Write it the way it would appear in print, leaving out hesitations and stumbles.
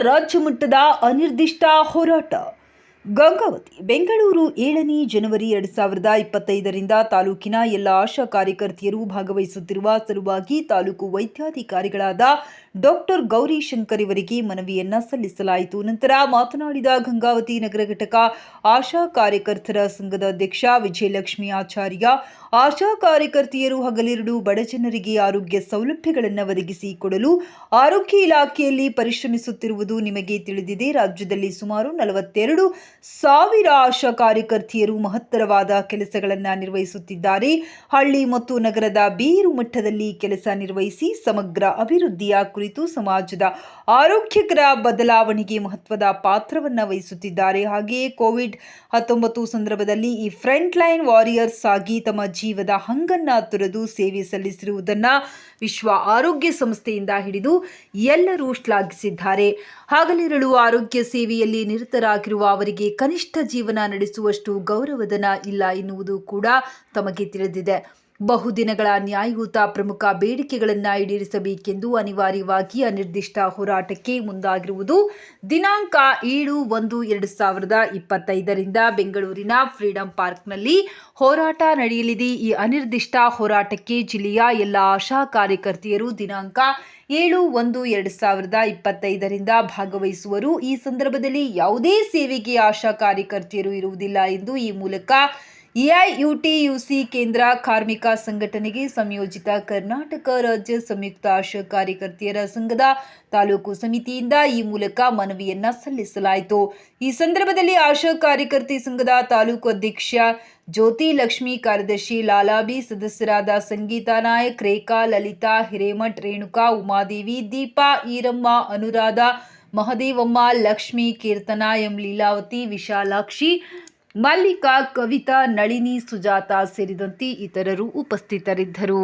ರಾಜ್ಯ ಮಟ್ಟದ ಅನಿರ್ದಿಷ್ಟ ಹೋರಾಟ. ಗಂಗಾವತಿ ಬೆಂಗಳೂರು 7ನೇ ಜನವರಿ 2025ರಿಂದ ತಾಲೂಕಿನ ಎಲ್ಲ ಆಶಾ ಕಾರ್ಯಕರ್ತೆಯರು ಭಾಗವಹಿಸುತ್ತಿರುವ ಸಲುವಾಗಿ ತಾಲೂಕು ವೈದ್ಯಾಧಿಕಾರಿಗಳಾದ ಡಾಕ್ಟರ್ ಗೌರಿಶಂಕರ್ ಇವರಿಗೆ ಮನವಿಯನ್ನ ಸಲ್ಲಿಸಲಾಯಿತು. ನಂತರ ಮಾತನಾಡಿದ ಗಂಗಾವತಿ ನಗರ ಘಟಕ ಆಶಾ ಕಾರ್ಯಕರ್ತರ ಸಂಘದ ಅಧ್ಯಕ್ಷ ವಿಜಯಲಕ್ಷ್ಮಿ ಆಚಾರ್ಯ, ಆಶಾ ಕಾರ್ಯಕರ್ತೆಯರು ಹಗಲಿರುಳು ಬಡಜನರಿಗೆ ಆರೋಗ್ಯ ಸೌಲಭ್ಯಗಳನ್ನು ಒದಗಿಸಿಕೊಡಲು ಆರೋಗ್ಯ ಇಲಾಖೆಯಲ್ಲಿ ಪರಿಶ್ರಮಿಸುತ್ತಿರುವುದು ನಿಮಗೆ ತಿಳಿದಿದೆ. ರಾಜ್ಯದಲ್ಲಿ ಸುಮಾರು 42,000 ಆಶಾ ಕಾರ್ಯಕರ್ತೆಯರು ಮಹತ್ತರವಾದ ಕೆಲಸಗಳನ್ನು ನಿರ್ವಹಿಸುತ್ತಿದ್ದಾರೆ. ಹಳ್ಳಿ ಮತ್ತು ನಗರದ ಬೇರು ಮಟ್ಟದಲ್ಲಿ ಕೆಲಸ ನಿರ್ವಹಿಸಿ ಸಮಗ್ರ ಅಭಿವೃದ್ಧಿಯ ಕುರಿತು ಸಮಾಜದ ಆರೋಗ್ಯಕರ ಬದಲಾವಣೆಗೆ ಮಹತ್ವದ ಪಾತ್ರವನ್ನು ವಹಿಸುತ್ತಿದ್ದಾರೆ. ಹಾಗೆಯೇ ಕೋವಿಡ್-19 ಸಂದರ್ಭದಲ್ಲಿ ಈ ಫ್ರಂಟ್ ಲೈನ್ ವಾರಿಯರ್ಸ್ ಆಗಿ ತಮ್ಮ ಜೀವದ ಹಂಗನ್ನ ತೊರೆದು ಸೇವೆ ಸಲ್ಲಿಸಿರುವುದನ್ನು ವಿಶ್ವ ಆರೋಗ್ಯ ಸಂಸ್ಥೆಯಿಂದ ಹಿಡಿದು ಎಲ್ಲರೂ ಶ್ಲಾಘಿಸಿದ್ದಾರೆ. ಹಗಲಿರುಳು ಆರೋಗ್ಯ ಸೇವೆಯಲ್ಲಿ ನಿರತರಾಗಿರುವ ಅವರಿಗೆ ಕನಿಷ್ಠ ಜೀವನ ನಡೆಸುವಷ್ಟು ಗೌರವಧನ ಇಲ್ಲ ಎನ್ನುವುದು ಕೂಡ ತಮಗೆ ತಿಳಿದಿದೆ. ಬಹುದಿನಗಳ ನ್ಯಾಯಯುತ ಪ್ರಮುಖ ಬೇಡಿಕೆಗಳನ್ನು ಈಡೇರಿಸಬೇಕೆಂದು ಅನಿವಾರ್ಯವಾಗಿ ಅನಿರ್ದಿಷ್ಟ ಹೋರಾಟಕ್ಕೆ ಮುಂದಾಗಿರುವುದು. ದಿನಾಂಕ 7/1/2025ರಿಂದ ಬೆಂಗಳೂರಿನ ಫ್ರೀಡಂ ಪಾರ್ಕ್ನಲ್ಲಿ ಹೋರಾಟ ನಡೆಯಲಿದೆ. ಈ ಅನಿರ್ದಿಷ್ಟ ಹೋರಾಟಕ್ಕೆ ಜಿಲ್ಲೆಯ ಎಲ್ಲ ಆಶಾ ಕಾರ್ಯಕರ್ತೆಯರು ದಿನಾಂಕ 7/1/2025ರಿಂದ ಭಾಗವಹಿಸುವರು. ಈ ಸಂದರ್ಭದಲ್ಲಿ ಯಾವುದೇ ಸೇವೆಗೆ ಆಶಾ ಕಾರ್ಯಕರ್ತೆಯರು ಇರುವುದಿಲ್ಲ ಎಂದು ಈ ಮೂಲಕ ಎಐಯುಟಿಯುಸಿ ಕೇಂದ್ರ ಕಾರ್ಮಿಕ ಸಂಘಟನೆಗೆ ಸಂಯೋಜಿತ ಕರ್ನಾಟಕ ರಾಜ್ಯ ಸಂಯುಕ್ತ ಆಶಾ ಕಾರ್ಯಕರ್ತೆಯರ ಸಂಘದ ತಾಲೂಕು ಸಮಿತಿಯಿಂದ ಈ ಮೂಲಕ ಮನವಿಯನ್ನ ಸಲ್ಲಿಸಲಾಯಿತು. ಈ ಸಂದರ್ಭದಲ್ಲಿ ಆಶಾ ಕಾರ್ಯಕರ್ತೆ ಸಂಘದ ತಾಲೂಕು ಅಧ್ಯಕ್ಷ ಜ್ಯೋತಿ ಲಕ್ಷ್ಮಿ, ಕಾರ್ಯದರ್ಶಿ ಲಾಲಾಬಿ, ಸದಸ್ಯರಾದ ಸಂಗೀತಾ ನಾಯಕ್, ರೇಖಾ, ಲಲಿತಾ, ಹಿರೇಮಠ್, ರೇಣುಕಾ, ಉಮಾದೇವಿ, ದೀಪಾ, ಈರಮ್ಮ, ಅನುರಾಧ, ಮಹದೇವಮ್ಮ, ಲಕ್ಷ್ಮಿ, ಕೀರ್ತನಾ, ಎಂ ಲೀಲಾವತಿ, ವಿಶಾಲಾಕ್ಷಿ, ಮಲ್ಲಿಕಾ, ಕವಿತಾ, ನಳಿನಿ, ಸುಜಾತ ಸೇರಿದಂತೆ ಇತರರು ಉಪಸ್ಥಿತರಿದ್ದರು.